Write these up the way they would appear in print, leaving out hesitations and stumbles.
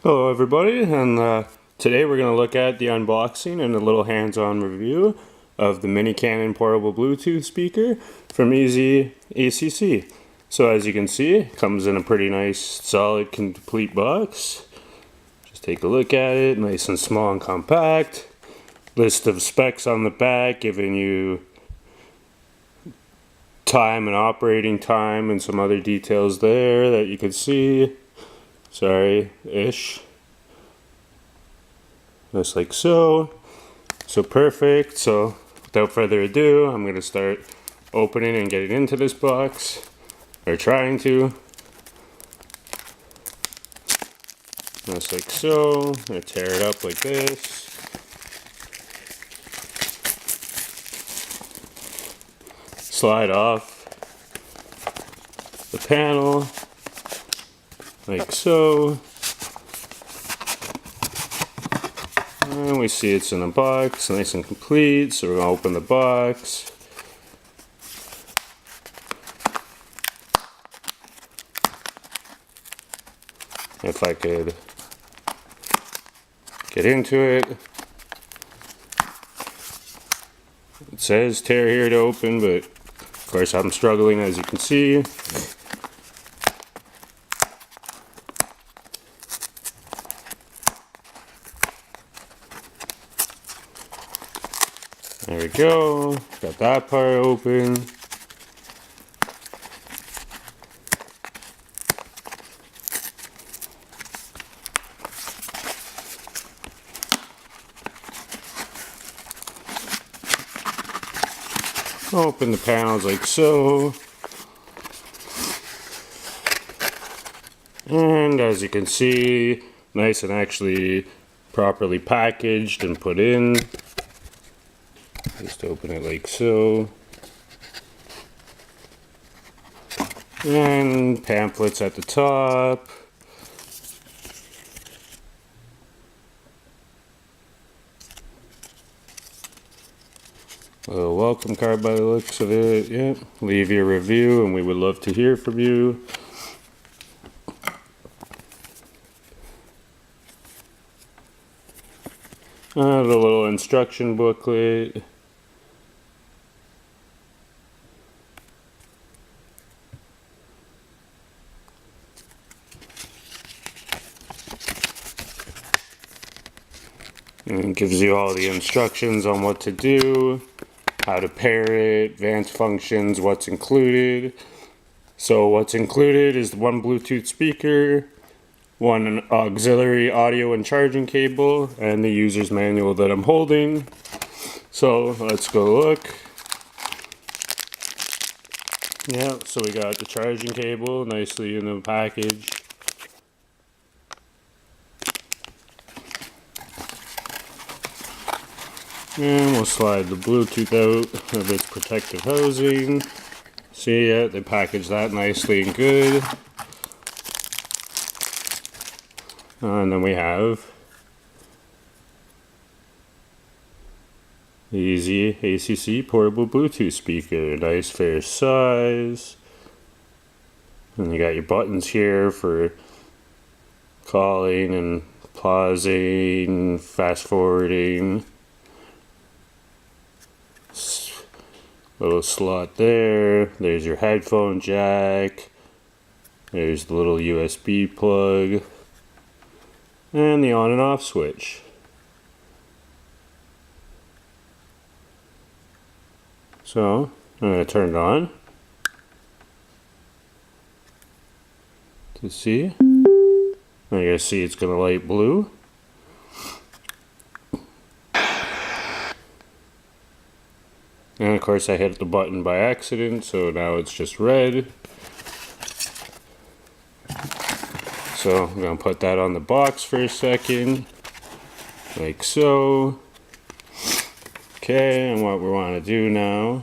Hello everybody, and today we're going to look at the unboxing and a little hands-on review of the Mini Canon portable Bluetooth speaker from EasyAcc. So as you can see, it comes in a pretty nice, solid, complete box. Just take a look at it, nice and small and compact. List of specs on the back giving you time and operating time and some other details there that you can see. Sorry-ish. Just like so. So perfect. So without further ado, I'm going to start opening and getting into this box. Or trying to. Just like so. I'm going to tear it up like this. Slide off the panel. Like so. And we see it's in a box, nice and complete, so we're going to open the box. If I could get into it. It says tear here to open, but of course I'm struggling, as you can see. There we go, got that part open. Open the panels like so. And as you can see, nice and actually properly packaged and put in. Just open it like so. And pamphlets at the top. A little welcome card by the looks of it. Yeah. Leave your review and we would love to hear from you. The little instruction booklet. And it gives you all the instructions on what to do, how to pair it, advanced functions, what's included. So what's included is one Bluetooth speaker, one auxiliary audio and charging cable, and the user's manual that I'm holding. So let's go look. Yeah, so we got the charging cable nicely in the package. And we'll slide the Bluetooth out of its protective housing. See, yeah, they packaged that nicely and good. And then we have the EasyAcc portable Bluetooth speaker. Nice fair size. And you got your buttons here for calling and pausing, fast forwarding. Little slot there. There's your headphone jack. There's the little USB plug. And the on and off switch. So, I'm going to turn it on to see. And you're going to see it's going to light blue. And of course I hit the button by accident, so now it's just red. So I'm going to put that on the box for a second, like so. Okay, and what we want to do now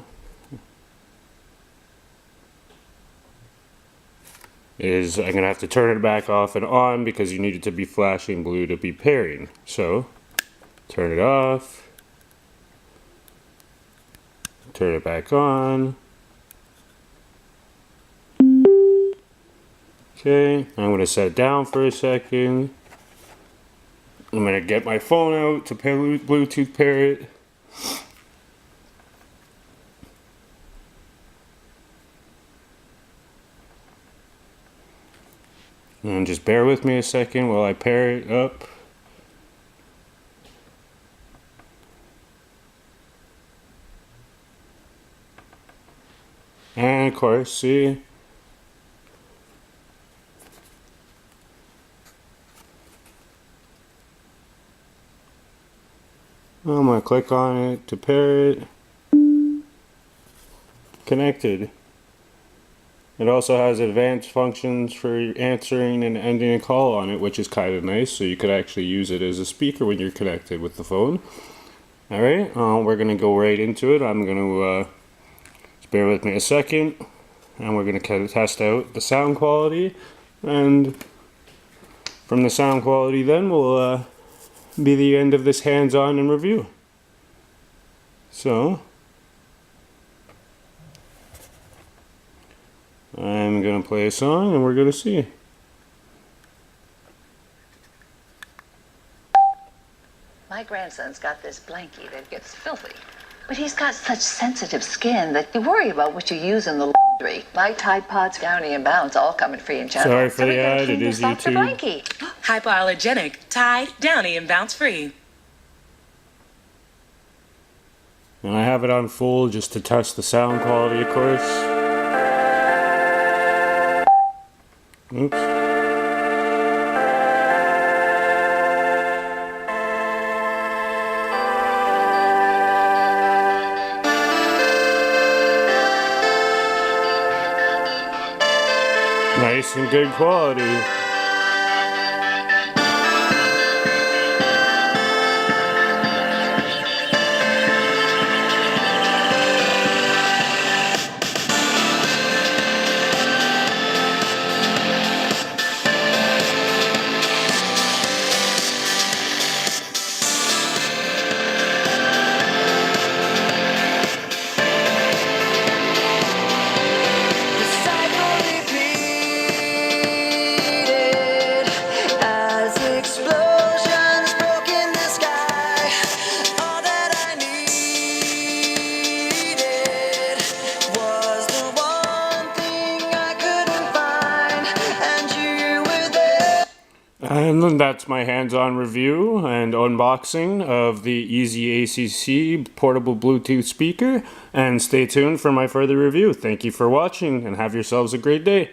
is I'm going to have to turn it back off and on because you need it to be flashing blue to be pairing. So, turn it off. Turn it back on. Okay, I'm going to set it down for a second. I'm going to get my phone out to Bluetooth pair it. And just bear with me a second while I pair it up. And of course, see, I'm going to click on it to pair it. Connected. It also has advanced functions for answering and ending a call on it, which is kind of nice, so you could actually use it as a speaker when you're connected with the phone. Alright, we're going to go right into it. I'm going to, just bear with me a second, and we're going to test out the sound quality, and from the sound quality then will be the end of this hands-on and review. So, I'm going to play a song and we're going to see. My grandson's got this blankie that gets filthy, but he's got such sensitive skin that you worry about what you use in the laundry. Like Tide Pods, Downy, and Bounce, all coming free in China. Sorry for the ad, it is YouTube. Hypoallergenic, Tide, Downy, and Bounce free. And I have it on full just to test the sound quality, of course. Oops. Nice and good quality. And that's my hands-on review and unboxing of the EasyAcc portable Bluetooth speaker. And stay tuned for my further review. Thank you for watching and have yourselves a great day.